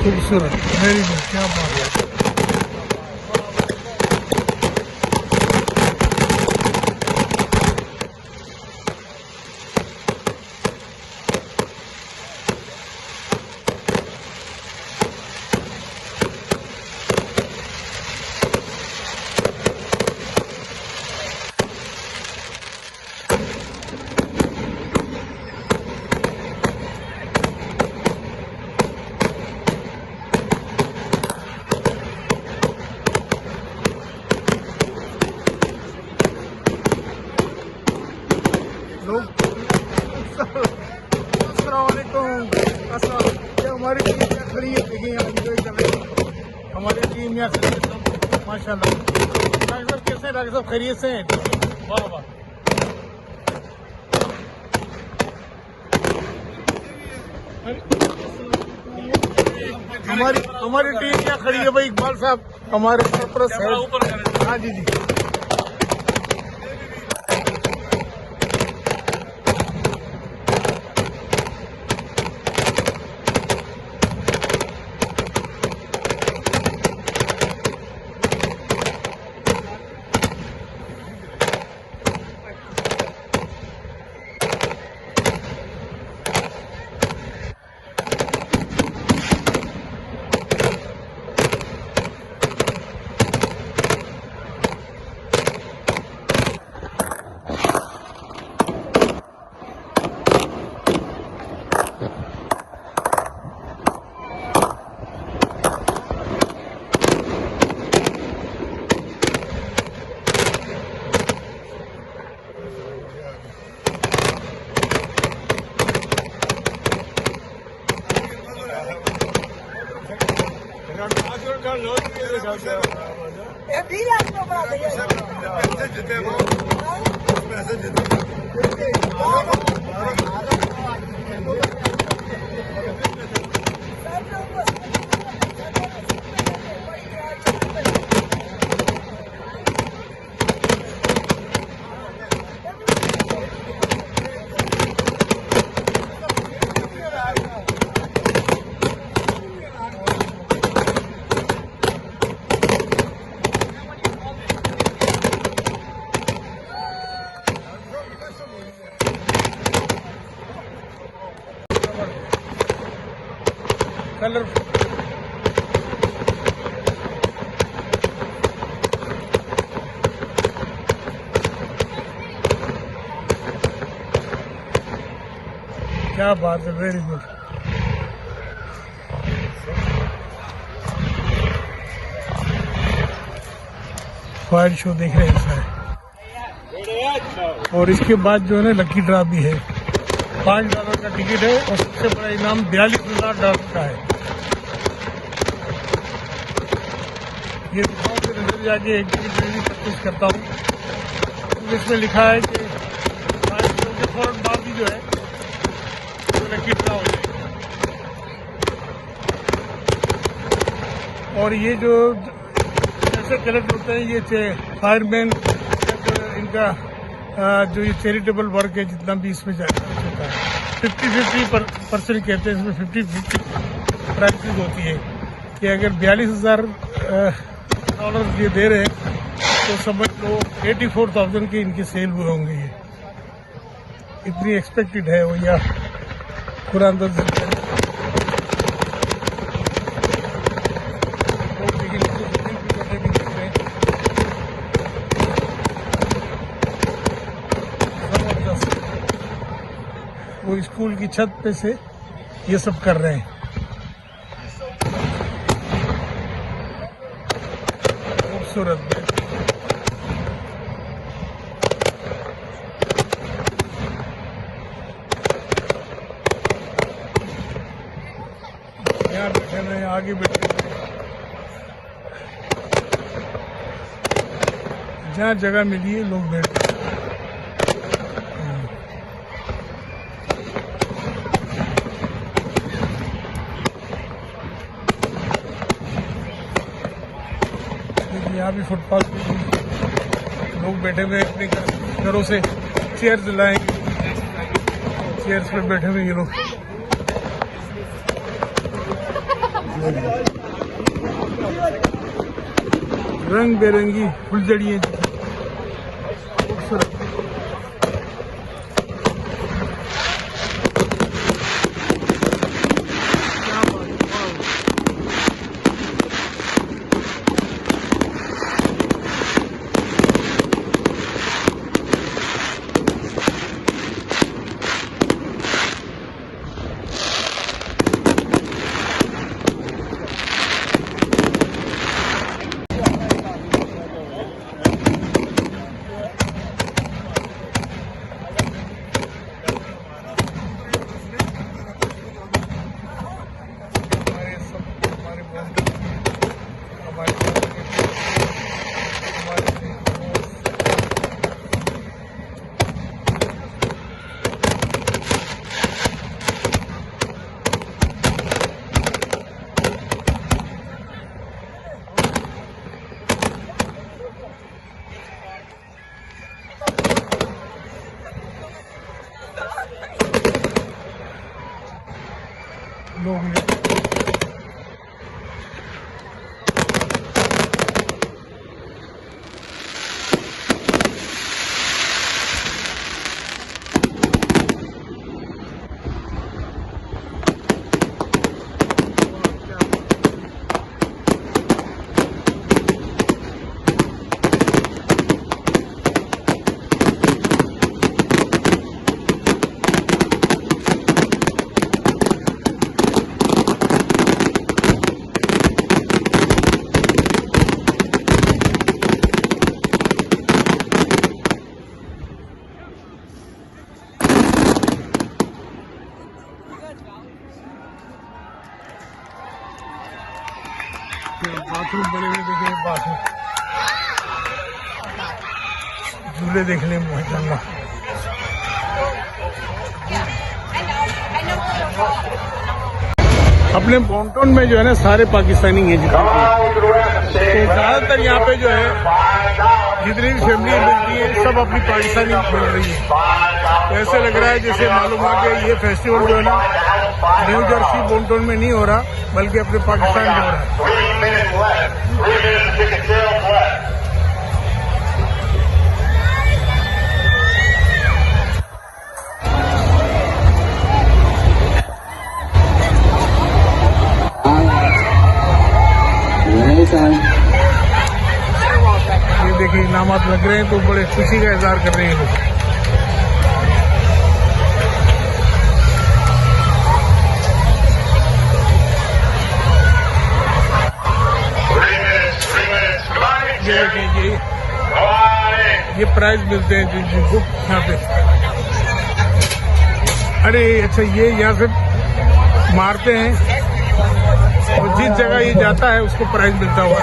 खूबसूरत, very good, क्या बात है। हमारी टीम यहाँ खड़ी है, देखिए यहाँ एंजॉय कर रहे हैं हमारी टीम यहाँ खड़ी है। माशाल्लाह डॉक्टर साहब कैसे हैं? डॉक्टर साहब खैरियत से हैं? वाह वाह। हमारी टीम यहाँ खड़ी है भाई। इकबाल साहब हमारे सरपरस्त हैं। हाँ जी जी। कलर क्या बात है, वेरी गुड। फायर शो देख रहे हैं सारे। और इसके बाद जो है ना लकी ड्रा भी है। $5 का टिकट है और सबसे बड़ा इनाम $42,000 का है। ये दुकान के नजर जाके एक टिकट लेने की कोशिश करता हूँ। तो इसमें लिखा है कि 5 शो के फौरन बाद ही जो है तो लकी ड्रा हो जाएगा। और ये जो ऐसे कलेक्ट होते हैं ये फायरमैन इनका जो ये चैरिटेबल वर्क है जितना भी इसमें जाता है 50-50% कहते हैं। इसमें 50-50 प्राइसेस होती है कि अगर $42,000 ये दे रहे हैं तो समझ लो 84,000 की इनकी सेल हुए होंगे। ये इतनी एक्सपेक्टेड है वो या कुरान वो स्कूल की छत पे से ये सब कर रहे हैं। खूबसूरत यहाँ बैठे हैं, आगे बैठे जहाँ जगह मिली है लोग बैठे। यहाँ भी फुटपाथ पे लोग बैठे हुए अपने घरों से चेयर्स लाएंगे, चेयर्स पे बैठे हुए ये लोग। रंग बिरंगी फुलझड़ियाँ खूबसूरत। लोग बाथरूम बने हुए देखिए, बाथरूम झूले देखने में माशाल्लाह। अपने बॉन्टन में जो है ना सारे पाकिस्तानी हैं जितने, तो ज्यादातर यहाँ पे जो है जितनी भी फैमिली मिलती है सब अपनी पाकिस्तानी मिल रही है। तो ऐसे लग रहा है जैसे मालूम हुआ कि ये फेस्टिवल जो है ना न्यू जर्सी बॉन्टन में नहीं हो रहा बल्कि अपने पाकिस्तान में हो रहा है। ये देखिए इनामात लग रहे हैं तो बड़े खुशी का इजहार कर रहे हैं लोग। ये प्राइज मिलते हैं जिनको यहाँ पे। अरे अच्छा, ये यहाँ से मारते हैं और जिस जगह ये जाता है उसको प्राइज मिलता हुआ।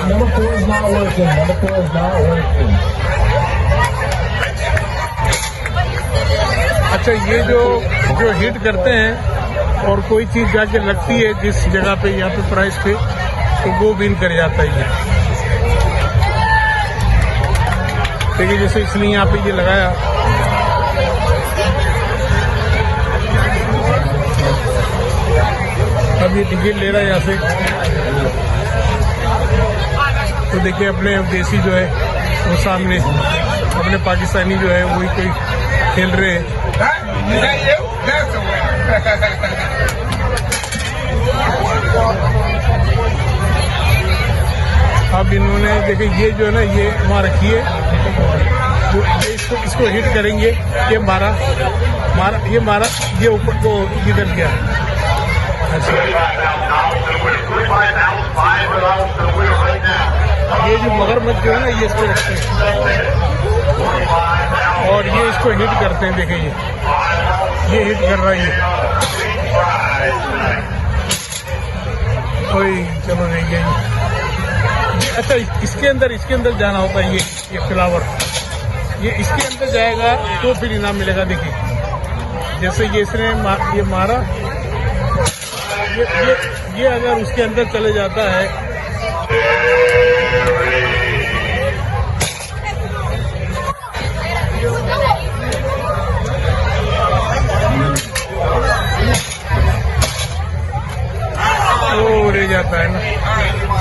अच्छा, ये जो हिट करते हैं और कोई चीज जाके लगती है जिस जगह पे यहाँ पे प्राइज पे, तो वो विन कर जाता है ये। देखिए जैसे इसने यहाँ पे ये लगाया, अब ये टिकट ले रहा है यहाँ से। तो देखिए अपने देसी जो है वो सामने, अपने पाकिस्तानी जो है वही कोई खेल रहे हैं। अब इन्होंने देखिए ये जो है ना ये वहाँ रखी है, इसको हिट करेंगे। ये मारा, ये ऊपर को गिर गया। ये जो मगरमच्छ जो है ना ये इसको रखते हैं और ये इसको हिट करते हैं। देखिए ये हिट कर रहा है ये। चलो देखिए, अच्छा इसके अंदर जाना होता है। ये फ्लावर ये इसके अंदर जाएगा तो फिर इनाम मिलेगा। देखिए जैसे ये इसने ये मारा, ये अगर उसके अंदर चले जाता है तो जाता है ना।